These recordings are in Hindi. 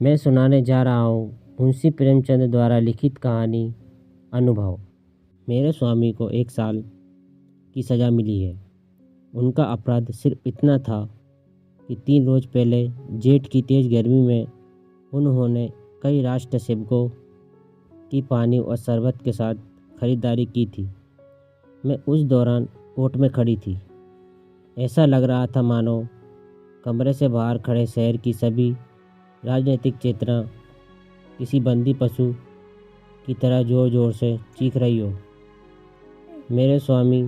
मैं सुनाने जा रहा हूँ मुंशी प्रेमचंद द्वारा लिखित कहानी अनुभव। मेरे स्वामी को 1 साल की सज़ा मिली है। उनका अपराध सिर्फ इतना था कि 3 रोज पहले जेठ की तेज़ गर्मी में उन्होंने कई राष्ट्र सेवकों की पानी और शरबत के साथ खरीदारी की थी। मैं उस दौरान कोर्ट में खड़ी थी। ऐसा लग रहा था मानो कमरे से बाहर खड़े शहर की सभी राजनीतिक चेतना किसी बंदी पशु की तरह जोर जोर से चीख रही हो। मेरे स्वामी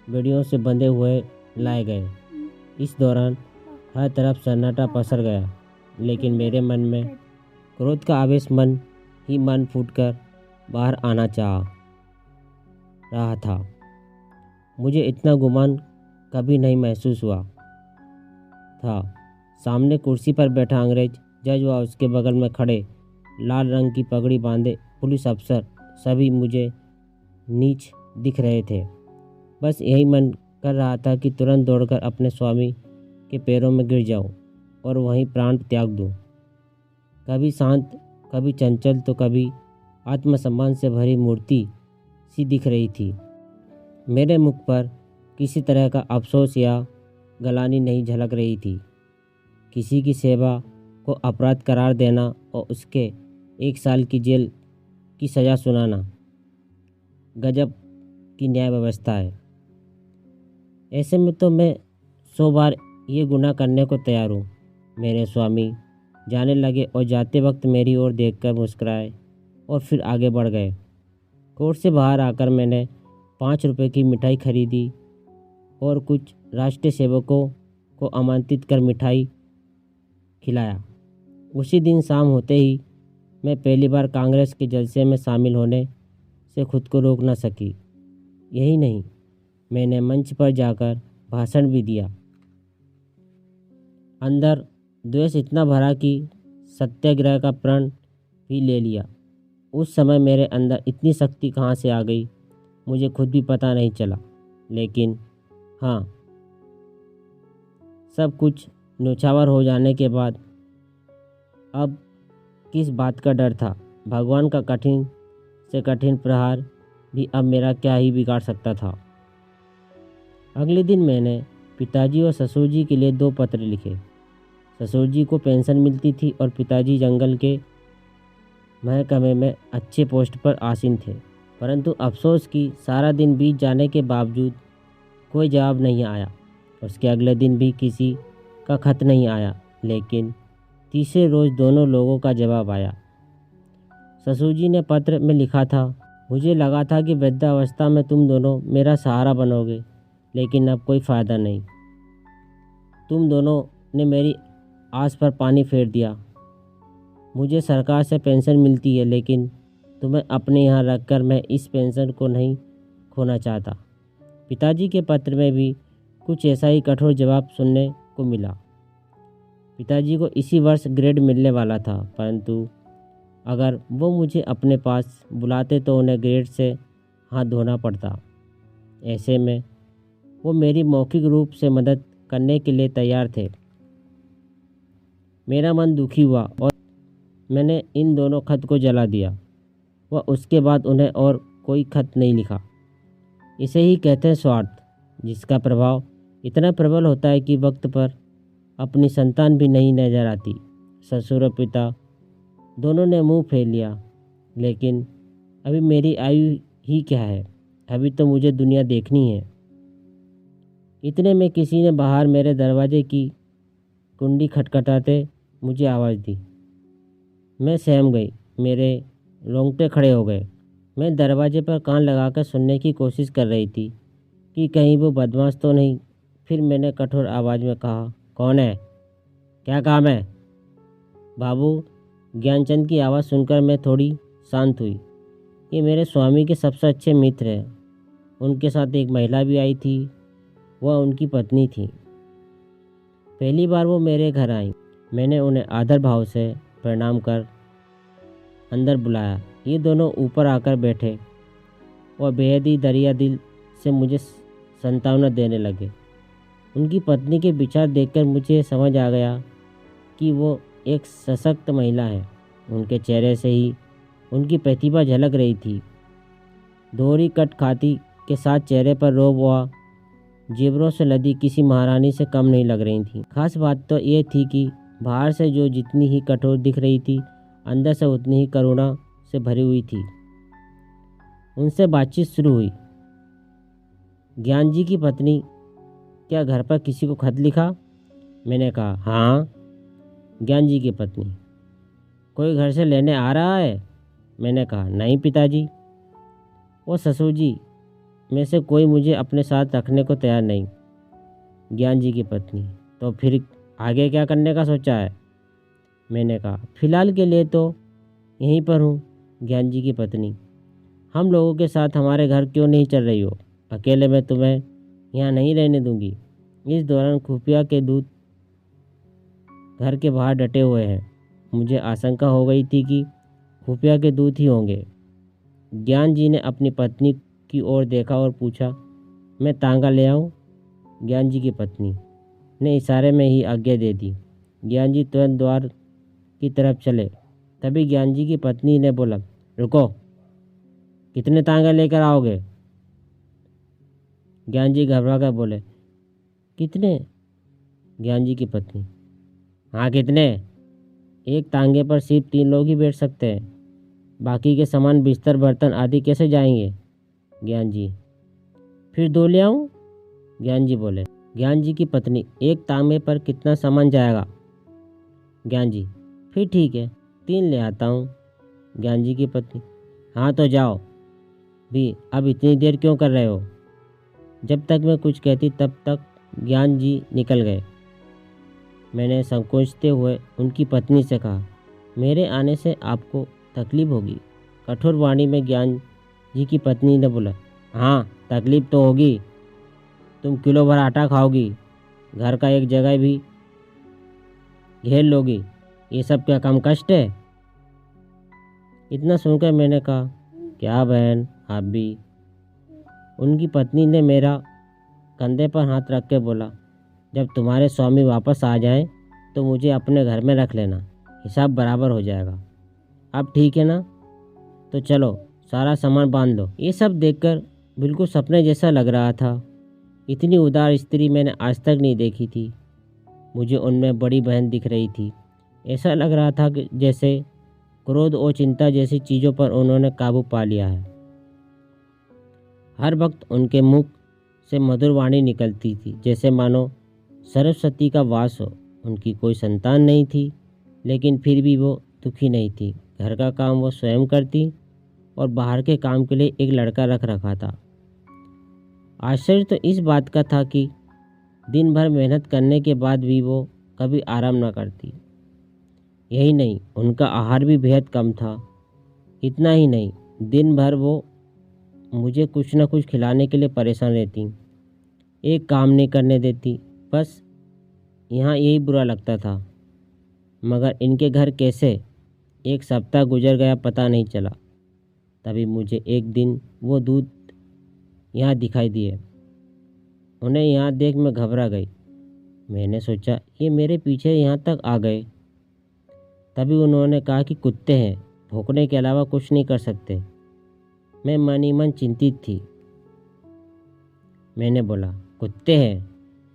बेड़ियों से बंधे हुए लाए गए। इस दौरान हर तरफ सन्नाटा पसर गया, लेकिन मेरे मन में क्रोध का आवेश मन फूटकर बाहर आना चाह रहा था। मुझे इतना गुमान कभी नहीं महसूस हुआ था। सामने कुर्सी पर बैठा अंग्रेज जज व उसके बगल में खड़े लाल रंग की पगड़ी बांधे पुलिस अफसर सभी मुझे नीच दिख रहे थे। बस यही मन कर रहा था कि तुरंत दौड़कर अपने स्वामी के पैरों में गिर जाऊं और वहीं प्राण त्याग दूं। कभी शांत, कभी चंचल, तो कभी आत्मसम्मान से भरी मूर्ति सी दिख रही थी। मेरे मुख पर किसी तरह का अफसोस या गलानी नहीं झलक रही थी। किसी की सेवा को अपराध करार देना और उसके 1 साल की जेल की सज़ा सुनाना गजब की न्याय व्यवस्था है। ऐसे में तो मैं 100 बार ये गुनाह करने को तैयार हूँ। मेरे स्वामी जाने लगे और जाते वक्त मेरी ओर देखकर मुस्कुराए और फिर आगे बढ़ गए। कोर्ट से बाहर आकर मैंने 5 रुपए की मिठाई खरीदी और कुछ राष्ट्रीय सेवकों को आमंत्रित कर मिठाई खिलाया। उसी दिन शाम होते ही मैं पहली बार कांग्रेस के जलसे में शामिल होने से खुद को रोक न सकी। यही नहीं, मैंने मंच पर जाकर भाषण भी दिया। अंदर द्वेष इतना भरा कि सत्याग्रह का प्रण भी ले लिया। उस समय मेरे अंदर इतनी शक्ति कहाँ से आ गई, मुझे खुद भी पता नहीं चला। लेकिन हाँ, सब कुछ न्योछावर हो जाने के बाद अब किस बात का डर था। भगवान का कठिन से कठिन प्रहार भी अब मेरा क्या ही बिगाड़ सकता था। अगले दिन मैंने पिताजी और ससुर जी के लिए 2 पत्र लिखे। ससुर जी को पेंशन मिलती थी और पिताजी जंगल के महकमे में अच्छे पोस्ट पर आसीन थे। परंतु अफसोस कि सारा दिन बीत जाने के बावजूद कोई जवाब नहीं आया। उसके अगले दिन भी किसी का खत नहीं आया, लेकिन तीसरे रोज़ दोनों लोगों का जवाब आया। ससुर जी ने पत्र में लिखा था, मुझे लगा था कि वृद्धावस्था में तुम दोनों मेरा सहारा बनोगे, लेकिन अब कोई फ़ायदा नहीं। तुम दोनों ने मेरी आस पर पानी फेर दिया। मुझे सरकार से पेंशन मिलती है, लेकिन तुम्हें अपने यहाँ रखकर मैं इस पेंशन को नहीं खोना चाहता। पिताजी के पत्र में भी कुछ ऐसा ही कठोर जवाब सुनने को मिला। पिताजी को इसी वर्ष ग्रेड मिलने वाला था, परंतु अगर वो मुझे अपने पास बुलाते तो उन्हें ग्रेड से हाथ धोना पड़ता। ऐसे में वो मेरी मौखिक रूप से मदद करने के लिए तैयार थे। मेरा मन दुखी हुआ और मैंने इन दोनों खत को जला दिया व उसके बाद उन्हें और कोई खत नहीं लिखा। इसे ही कहते हैं स्वार्थ, जिसका प्रभाव इतना प्रबल होता है कि वक्त पर अपनी संतान भी नहीं नजर आती। ससुर और पिता दोनों ने मुंह फेर लिया, लेकिन अभी मेरी आयु ही क्या है, अभी तो मुझे दुनिया देखनी है। इतने में किसी ने बाहर मेरे दरवाजे की कुंडी खटखटाते मुझे आवाज़ दी। मैं सहम गई, मेरे रोंगटे खड़े हो गए। मैं दरवाजे पर कान लगाकर सुनने की कोशिश कर रही थी कि कहीं वो बदमाश तो नहीं। फिर मैंने कठोर आवाज़ में कहा, कौन है, क्या काम है? बाबू, ज्ञानचंद की आवाज़ सुनकर मैं थोड़ी शांत हुई। ये मेरे स्वामी के सबसे अच्छे मित्र हैं। उनके साथ एक महिला भी आई थी, वह उनकी पत्नी थी। पहली बार वो मेरे घर आई। मैंने उन्हें आदर भाव से प्रणाम कर अंदर बुलाया। ये दोनों ऊपर आकर बैठे और बेहद ही दरिया दिल से मुझे सांत्वना देने लगे। उनकी पत्नी के विचार देखकर मुझे समझ आ गया कि वो एक सशक्त महिला है। उनके चेहरे से ही उनकी प्रतिभा झलक रही थी। दोहरी कट खाती के साथ चेहरे पर रोब व जेवरों से लदी किसी महारानी से कम नहीं लग रही थी। खास बात तो ये थी कि बाहर से जो जितनी ही कठोर दिख रही थी, अंदर से उतनी ही करुणा से भरी हुई थी। उनसे बातचीत शुरू हुई। ज्ञान जी की पत्नी, क्या घर पर किसी को खत लिखा? मैंने कहा, हाँ। ज्ञान जी की पत्नी, कोई घर से लेने आ रहा है? मैंने कहा, नहीं पिताजी। वो ससुर जी में से कोई मुझे अपने साथ रखने को तैयार नहीं। ज्ञान जी की पत्नी, तो फिर आगे क्या करने का सोचा है? मैंने कहा, फिलहाल के लिए तो यहीं पर हूँ। ज्ञान जी की पत्नी, हम लोगों के साथ हमारे घर क्यों नहीं चल रही हो? अकेले मैं तुम्हें यहाँ नहीं रहने दूंगी। इस दौरान खुफिया के दूत घर के बाहर डटे हुए हैं। मुझे आशंका हो गई थी कि खुफिया के दूत ही होंगे। ज्ञान जी ने अपनी पत्नी की ओर देखा और पूछा, मैं तांगा ले आऊँ? ज्ञान जी की पत्नी ने इशारे में ही आज्ञा दे दी। ज्ञान जी तुरंत द्वार की तरफ चले। तभी ज्ञान जी की पत्नी ने बोला, रुको, कितने तांगे लेकर आओगे? ज्ञान जी घबरा कर बोले, कितने? ज्ञान जी की पत्नी, हाँ कितने? एक तांगे पर सिर्फ 3 लोग ही बैठ सकते हैं। बाकी के सामान बिस्तर बर्तन आदि कैसे जाएंगे? ज्ञान जी, फिर 2 ले आऊँ? ज्ञान जी बोले। ज्ञान जी की पत्नी, एक तांगे पर कितना सामान जाएगा? ज्ञान जी, फिर ठीक है, 3 ले आता हूँ। ज्ञान जी की पत्नी, हाँ तो जाओ भी, अब इतनी देर क्यों कर रहे हो? जब तक मैं कुछ कहती तब तक ज्ञान जी निकल गए। मैंने संकोचते हुए उनकी पत्नी से कहा, मेरे आने से आपको तकलीफ होगी। कठोर वाणी में ज्ञान जी की पत्नी ने बोला, हाँ तकलीफ तो होगी। तुम किलो भर आटा खाओगी, घर का एक जगह भी घेर लोगी, ये सब क्या कम कष्ट है? इतना सुनकर मैंने कहा, क्या बहन आप भी? उनकी पत्नी ने मेरा कंधे पर हाथ रख के बोला, जब तुम्हारे स्वामी वापस आ जाएं तो मुझे अपने घर में रख लेना, हिसाब बराबर हो जाएगा। अब ठीक है ना? तो चलो सारा सामान बांध लो। ये सब देखकर बिल्कुल सपने जैसा लग रहा था। इतनी उदार स्त्री मैंने आज तक नहीं देखी थी। मुझे उनमें बड़ी बहन दिख रही थी। ऐसा लग रहा था कि जैसे क्रोध और चिंता जैसी चीज़ों पर उन्होंने काबू पा लिया है। हर वक्त उनके मुख से मधुर वाणी निकलती थी, जैसे मानो सरस्वती का वास हो। उनकी कोई संतान नहीं थी, लेकिन फिर भी वो दुखी नहीं थी। घर का काम वो स्वयं करती और बाहर के काम के लिए एक लड़का रख रखा था। आश्चर्य तो इस बात का था कि दिन भर मेहनत करने के बाद भी वो कभी आराम न करती। यही नहीं, उनका आहार भी बेहद कम था। इतना ही नहीं, दिन भर वो मुझे कुछ न कुछ खिलाने के लिए परेशान रहती। एक काम नहीं करने देती। बस यहाँ यही बुरा लगता था। मगर इनके घर कैसे 1 सप्ताह गुजर गया पता नहीं चला। तभी मुझे एक दिन वो दूत यहाँ दिखाई दिए। उन्हें यहाँ देख मैं घबरा गई। मैंने सोचा ये मेरे पीछे यहाँ तक आ गए। तभी उन्होंने कहा कि कुत्ते हैं, भौंकने के अलावा कुछ नहीं कर सकते। मैं मन ही मन चिंतित थी। मैंने बोला, कुत्ते हैं,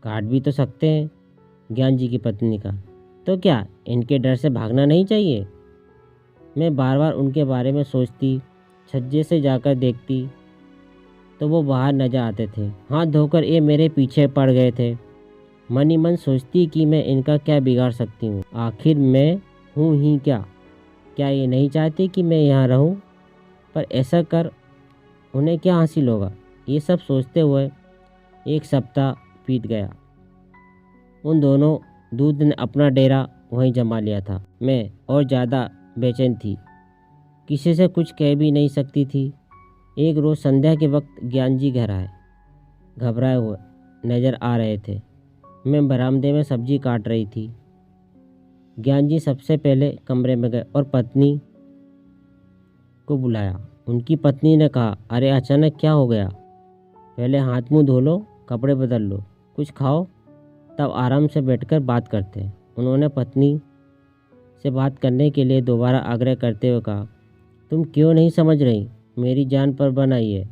काट भी तो सकते हैं। ज्ञान जी की पत्नी का, तो क्या इनके डर से भागना नहीं चाहिए? मैं बार बार उनके बारे में सोचती, छज्जे से जाकर देखती तो वो बाहर नजर आते थे। हाथ धोकर ये मेरे पीछे पड़ गए थे। मन ही मन सोचती कि मैं इनका क्या बिगाड़ सकती हूँ। आखिर मैं हूँ ही क्या? क्या ये नहीं चाहते कि मैं यहाँ रहूँ? पर ऐसा कर उन्हें क्या हासिल होगा? ये सब सोचते हुए 1 सप्ताह बीत गया। उन दोनों दूध ने अपना डेरा वहीं जमा लिया था। मैं और ज़्यादा बेचैन थी, किसी से कुछ कह भी नहीं सकती थी। एक रोज़ संध्या के वक्त ज्ञान जी घर आए। घबराए हुए नज़र आ रहे थे। मैं बरामदे में सब्जी काट रही थी। ज्ञान जी सबसे पहले कमरे में गए और पत्नी को बुलाया। उनकी पत्नी ने कहा, अरे अचानक क्या हो गया? पहले हाथ मुंह धो लो, कपड़े बदल लो, कुछ खाओ, तब आराम से बैठकर बात करते हैं। उन्होंने पत्नी से बात करने के लिए दोबारा आग्रह करते हुए कहा, तुम क्यों नहीं समझ रही, मेरी जान पर बन आई है।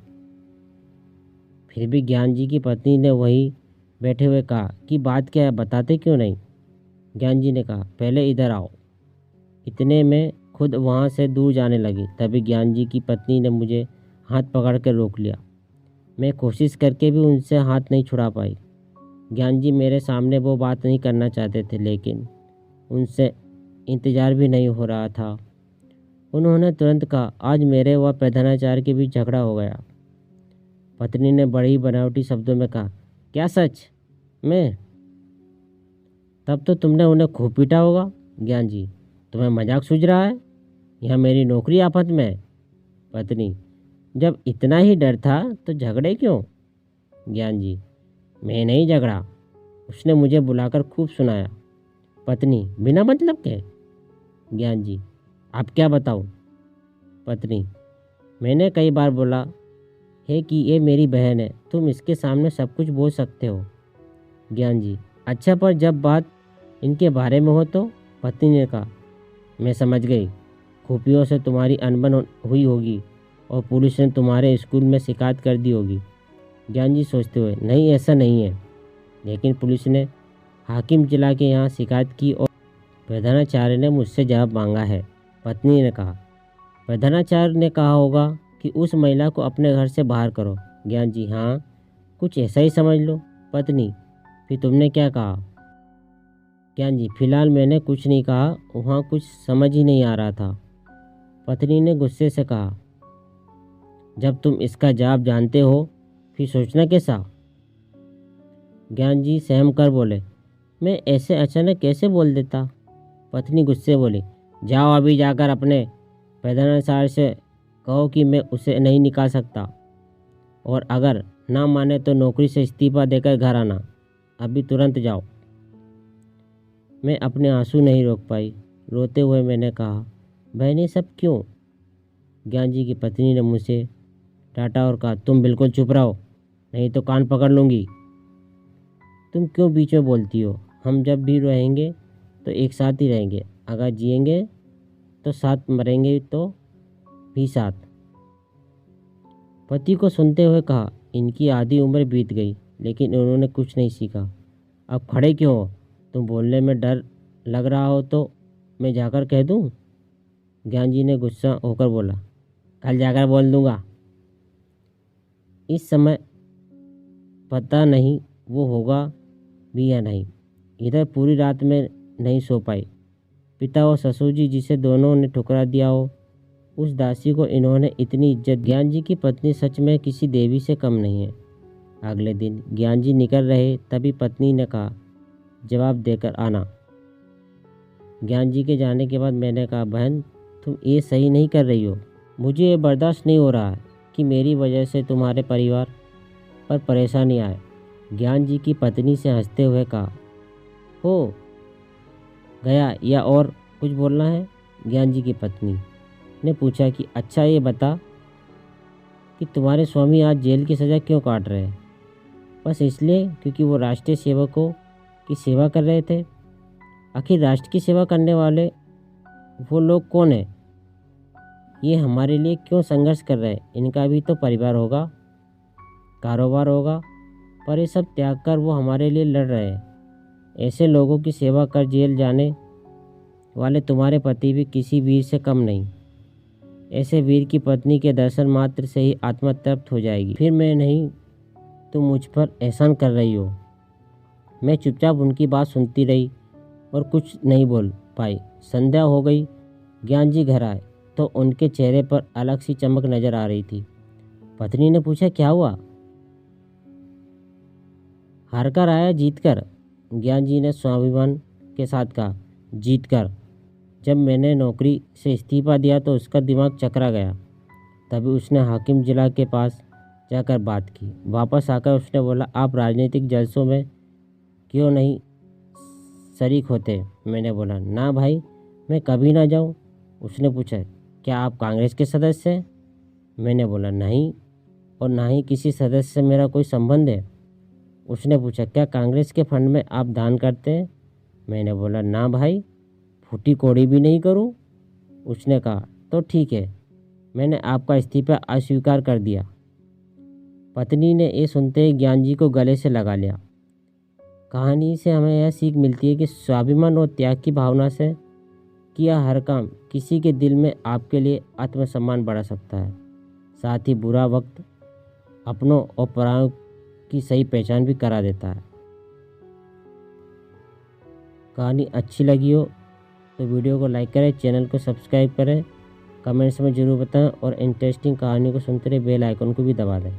फिर भी ज्ञान जी की पत्नी ने वही बैठे हुए कहा कि बात क्या है, बताते क्यों नहीं। ज्ञान जी ने कहा, पहले इधर आओ। इतने में खुद वहाँ से दूर जाने लगी। तभी ज्ञान जी की पत्नी ने मुझे हाथ पकड़ कर रोक लिया। मैं कोशिश करके भी उनसे हाथ नहीं छुड़ा पाई। ज्ञान जी मेरे सामने वो बात नहीं करना चाहते थे, लेकिन उनसे इंतज़ार भी नहीं हो रहा था। उन्होंने तुरंत कहा, आज मेरे व प्रधानाचार्य के बीच झगड़ा हो गया। पत्नी ने बड़ी बनावटी शब्दों में कहा, क्या सच में? तब तो तुमने उन्हें खूब पीटा होगा। ज्ञान जी, तुम्हें मजाक सूझ रहा है? यह मेरी नौकरी आफत में है। पत्नी, जब इतना ही डर था तो झगड़े क्यों? ज्ञान जी, मैं नहीं झगड़ा, उसने मुझे बुलाकर खूब सुनाया। पत्नी, बिना मतलब के? ज्ञान जी, आप क्या बताऊं? पत्नी, मैंने कई बार बोला है कि ये मेरी बहन है, तुम इसके सामने सब कुछ बोल सकते हो। ज्ञान जी, अच्छा, पर जब बात इनके बारे में हो तो? पत्नी ने कहा, मैं समझ गई, खुफियों से तुम्हारी अनबन हुई होगी और पुलिस ने तुम्हारे स्कूल में शिकायत कर दी होगी। ज्ञान जी सोचते हुए, नहीं, ऐसा नहीं है, लेकिन पुलिस ने हाकिम जिला के यहाँ शिकायत की और प्रधानाचार्य ने मुझसे जवाब मांगा है। पत्नी ने कहा, प्रधानाचार्य ने कहा होगा कि उस महिला को अपने घर से बाहर करो। ज्ञान जी, हाँ, कुछ ऐसा ही समझ लो। पत्नी, फिर तुमने क्या कहा? ज्ञान जी, फिलहाल मैंने कुछ नहीं कहा, वहाँ कुछ समझ ही नहीं आ रहा था। पत्नी ने गुस्से से कहा, जब तुम इसका जवाब जानते हो फिर सोचना कैसा? ज्ञान जी सहम कर बोले, मैं ऐसे अचानक कैसे बोल देता? पत्नी गुस्से बोली, जाओ अभी जाकर अपने प्रधानाचार्य से कहो कि मैं उसे नहीं निकाल सकता, और अगर ना माने तो नौकरी से इस्तीफा देकर घर आना, अभी तुरंत जाओ। मैं अपने आंसू नहीं रोक पाई। रोते हुए मैंने कहा, बहन ये सब क्यों? ज्ञान जी की पत्नी ने मुझसे डांटा और कहा, तुम बिल्कुल चुप रहो, नहीं तो कान पकड़ लूँगी। तुम क्यों बीच में बोलती हो? हम जब भी रहेंगे तो एक साथ ही रहेंगे, अगर जिएंगे तो साथ, मरेंगे तो भी साथ। पति को सुनते हुए कहा, इनकी आधी उम्र बीत गई लेकिन उन्होंने कुछ नहीं सीखा। अब खड़े क्यों हो? तुम बोलने में डर लग रहा हो तो मैं जाकर कह दूं? ज्ञान जी ने गुस्सा होकर बोला, कल जाकर बोल दूंगा। इस समय पता नहीं वो होगा भी या नहीं। इधर पूरी रात में नहीं सो पाई। पिता और ससुर जी जिसे दोनों ने ठुकरा दिया हो, उस दासी को इन्होंने इतनी इज्जत। ज्ञान जी की पत्नी सच में किसी देवी से कम नहीं है। अगले दिन ज्ञान जी निकल रहे तभी पत्नी ने कहा, जवाब देकर आना। ज्ञान जी के जाने के बाद मैंने कहा, बहन तुम ये सही नहीं कर रही हो। मुझे ये बर्दाश्त नहीं हो रहा है कि मेरी वजह से तुम्हारे परिवार पर परेशानी आए। ज्ञान जी की पत्नी से हंसते हुए कहा, हो गया या और कुछ बोलना है? ज्ञान जी की पत्नी ने पूछा कि अच्छा ये बता कि तुम्हारे स्वामी आज जेल की सज़ा क्यों काट रहे हैं? बस इसलिए क्योंकि वो राष्ट्रीय सेवकों की सेवा कर रहे थे। आखिर राष्ट्र की सेवा करने वाले वो लोग कौन हैं? ये हमारे लिए क्यों संघर्ष कर रहे हैं? इनका भी तो परिवार होगा, कारोबार होगा, पर ये सब त्याग कर वो हमारे लिए लड़ रहे हैं। ऐसे लोगों की सेवा कर जेल जाने वाले तुम्हारे पति भी किसी वीर से कम नहीं। ऐसे वीर की पत्नी के दर्शन मात्र से ही आत्मा तृप्त हो जाएगी। फिर मैं नहीं, तुम मुझ पर एहसान कर रही हो। मैं चुपचाप उनकी बात सुनती रही और कुछ नहीं बोल पाई। संध्या हो गई। ज्ञान जी घर आए तो उनके चेहरे पर अलग सी चमक नजर आ रही थी। पत्नी ने पूछा, क्या हुआ? हार कर आया जीत कर? ज्ञान जी ने स्वाभिमान के साथ कहा, जीत कर। जब मैंने नौकरी से इस्तीफा दिया तो उसका दिमाग चकरा गया। तभी उसने हाकिम जिला के पास जाकर बात की। वापस आकर उसने बोला, आप राजनीतिक जलसों में क्यों नहीं शरीक होते? मैंने बोला, ना भाई, मैं कभी ना जाऊं। उसने पूछा, क्या आप कांग्रेस के सदस्य हैं? मैंने बोला, नहीं, और ना ही किसी सदस्य से मेरा कोई संबंध है। उसने पूछा, क्या कांग्रेस के फंड में आप दान करते हैं? मैंने बोला, ना भाई, फूटी कौड़ी भी नहीं करूं? उसने कहा, तो ठीक है, मैंने आपका इस्तीफा अस्वीकार कर दिया। पत्नी ने ये सुनते ही ज्ञान जी को गले से लगा लिया। कहानी से हमें यह सीख मिलती है कि स्वाभिमान और त्याग की भावना से किया हर काम किसी के दिल में आपके लिए आत्मसम्मान बढ़ा सकता है। साथ ही बुरा वक्त अपनों और परायों की सही पहचान भी करा देता है। कहानी अच्छी लगी हो तो वीडियो को लाइक करें, चैनल को सब्सक्राइब करें, कमेंट्स में ज़रूर बताएं और इंटरेस्टिंग कहानी को सुनते रहे बेल आइकन को भी दबा दें।